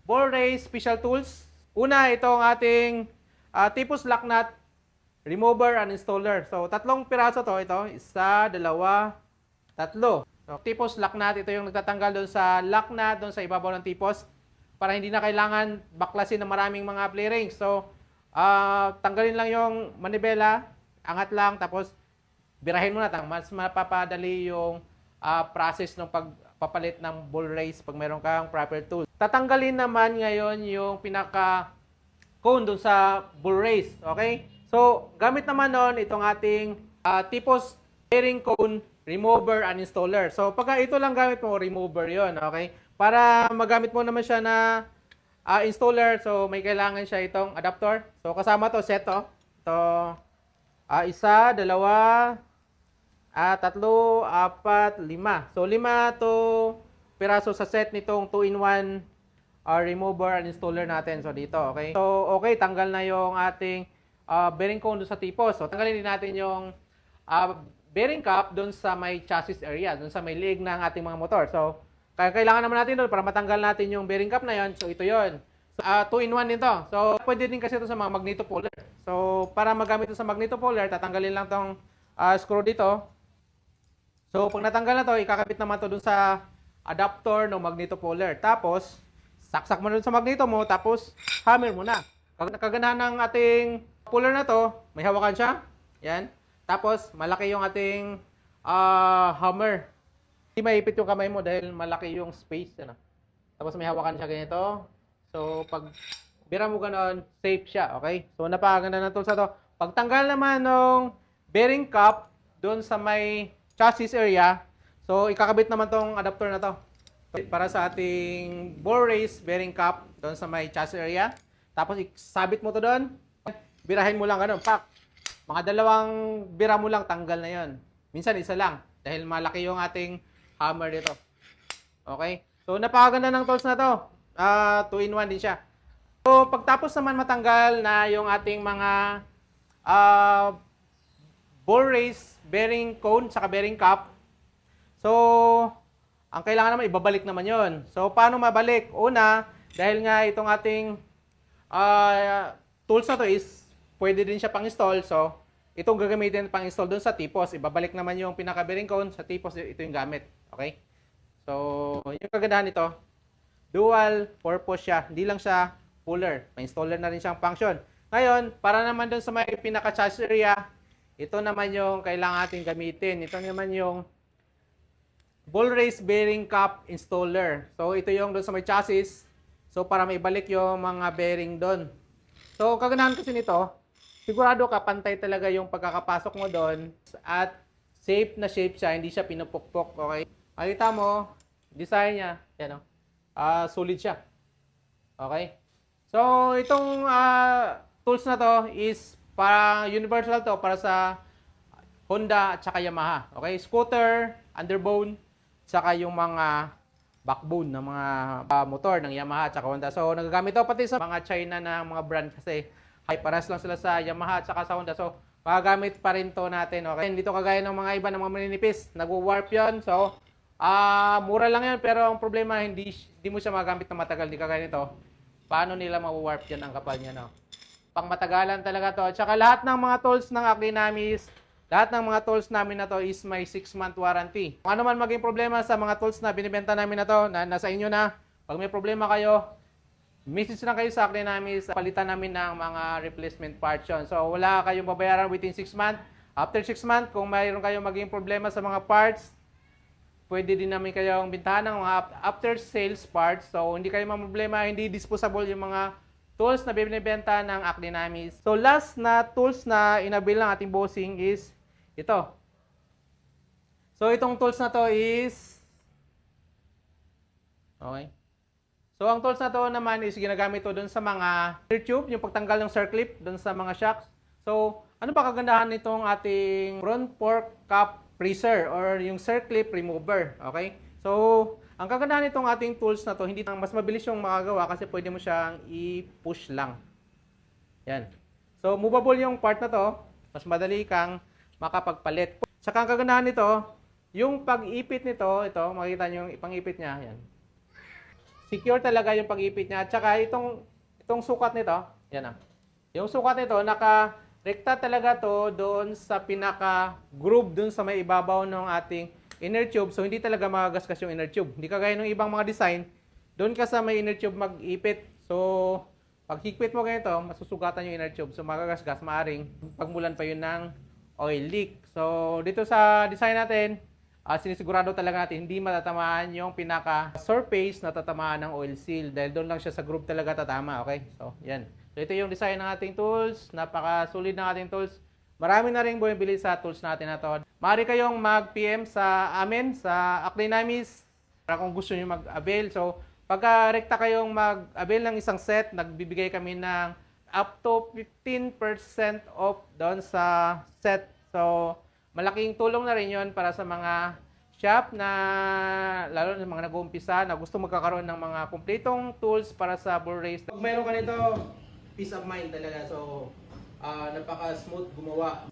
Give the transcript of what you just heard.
ball race special tools. Una, itong ating Tipos lock nut, remover, and installer. So, tatlong piraso to. Ito, isa, dalawa, tatlo. So, Tipos lock nut, ito yung nagtatanggal doon sa lock nut, doon sa ibabaw ng tipos para hindi na kailangan baklasin ng maraming mga play rings. So, tanggalin lang yung manibela, angat lang, tapos birahin mo na. Mas mapapadali yung process ng pagpapalit ng ball race pag meron kang proper tool. Tatanggalin naman ngayon yung pinaka cone dun sa ball race. Okay? So, gamit naman nun itong ating Tipos bearing cone remover and installer. So, pagka ito lang gamit mo, remover yon. Okay? Para magamit mo naman siya na installer, so may kailangan siya itong adapter. So, kasama to set to. Ito, isa, dalawa, tatlo, apat, lima. So, lima to piraso sa set nitong 2-in-1 remover and installer natin. So, dito, okay? So, okay, tanggal na yung ating bearing cone doon sa tipos. So, tanggalin din natin yung bearing cap doon sa may chassis area, doon sa may leeg ng ating mga motor. So, kailangan naman natin doon para matanggal natin yung bearing cap na yon. So, ito yon. So, 2-in-1 din to. So, pwede din kasi ito sa mga magnetopolar. So, para magamit ito sa magnetopolar, tatanggalin lang tong screw dito. So, pag natanggal na to, ikakabit naman to dun sa adapter ng magnetopolar. Tapos, saksak mo na dun sa magneto mo, tapos hammer mo na. Kaganahan ng ating puller na to, may hawakan siya. Yan. Tapos, malaki yung ating hammer. Hindi maipit yung kamay mo dahil malaki yung space. Ano? Tapos, may hawakan siya ganito. So, pag bira mo ganon, safe siya. Okay? So, napakaganda ng tools na to. Pagtanggal naman ng bearing cap doon sa may chassis area, so ikakabit naman tong adapter na to para sa ating ball race bearing cap doon sa may chassis area. Tapos isabit mo to doon, birahin mo lang ganun, pak. Mga dalawang bira mo lang, tanggal na yon. Minsan isa lang dahil malaki yung ating hammer dito. Okay? So napakaganda ng tools na to. 2-in-1 din siya. So pagtapos naman matanggal na yung ating mga ball race bearing cone saka bearing cap. So, ang kailangan naman ibabalik naman 'yon. So, paano mabalik? Una, dahil nga itong ating tools na to is pwede din siya pang-install. So, itong gagamitin pang-install doon sa tipos. Ibabalik naman yung pinaka-bearing cone sa tipos, ito yung gamit. Okay? So, yung kagandahan nito, dual purpose siya. Hindi lang siya puller. May installer na rin siyang function. Ngayon, para naman doon sa may pinaka-chassis area, ito naman yung kailangan natin gamitin. Ito naman yung ball race bearing cap installer. So, ito yung doon sa may chassis. So, para maibalik yung mga bearing doon. So, kaganahan kasi nito, sigurado ka, pantay talaga yung pagkakapasok mo doon at safe na shape siya, hindi siya pinupukpok. Okay? Makita mo, design niya, yan o. Solid siya. Okay? So, itong tools na to is para universal to para sa Honda at saka Yamaha. Okay? Scooter, underbone, saka yung mga backbone ng mga motor ng Yamaha at saka Honda. So, nagagamit to pati sa mga China na mga brand kasi paras lang sila sa Yamaha at saka sa Honda. So, magagamit pa rin to natin. Okay? Dito kagaya ng mga iba ng mga maninipis, nagwo-warp yon. So, mura lang yan pero ang problema hindi mo siya magamit na matagal. Di kagaya nito. Paano nila ma-warp yan ang kapal niya, no? Pang matagalan talaga to. At saka lahat ng mga tools ng Aclinamis, lahat ng mga tools namin na to is may 6-month warranty. Kung ano man maging problema sa mga tools na binibenta namin na to, na nasa inyo na, pag may problema kayo, message lang kayo sa Aclinamis, palitan namin ng mga replacement parts yun. So wala kayong babayaran within 6 months. After 6 months, kung mayroon kayong maging problema sa mga parts, pwede din namin kayong bintahan ng mga after sales parts. So hindi kayo problema, hindi disposable yung mga tools na binibenta ng Aclinamis. So last na tools na inabil ng ating bossing is ito. So itong tools na to is okay. So ang tools na to naman is ginagamit to doon sa mga tube, yung pagtanggal ng circlip doon sa mga shocks. So ano ba kagandahan nitong ating front fork cap freezer or yung circlip remover? Okay? So ang kagandahan nitong ating tools na to, hindi mas mabilis yung makagawa kasi pwede mo siyang i-push lang. Yan. So, movable yung part na to, mas madali kang makapagpalit. Saka ang kagandahan nito, yung pag-ipit nito, ito, makikita nyo yung ipang-ipit niya, yan. secure talaga yung pag-ipit niya. At saka itong sukat nito, yan ah. Yung sukat nito, naka-rekta talaga to doon sa pinaka-groove doon sa may ibabaw ng ating inner tube. So, hindi talaga magagasgas yung inner tube. Hindi kagaya ng ibang mga design, doon ka sa may inner tube mag-ipit. So, pag higpit mo ganito, masusugatan yung inner tube. So, magagasgas, maaring pagmulan pa yun ng oil leak. So, dito sa design natin, sinisigurado talaga natin hindi matatamaan yung pinaka-surface na tatamaan ng oil seal. Dahil doon lang siya sa groove talaga tatama. Okay? So, yan. So, ito yung design ng ating tools. Napaka-solid ng ating tools. Marami na rin bumibili sa tools natin na to. Maaari kayong mag-PM sa amin, sa Aclinamis, para kung gusto nyo mag-avail. So, pagka rekta kayong mag-avail ng isang set, nagbibigay kami ng up to 15% off doon sa set. So, malaking tulong na rin yon para sa mga shop na, lalo na mga nag-uumpisa, na gusto magkakaroon ng mga kumpletong tools para sa bull race. Pag mayroon ka nito, peace of mind talaga. So, napaka-smooth gumawa.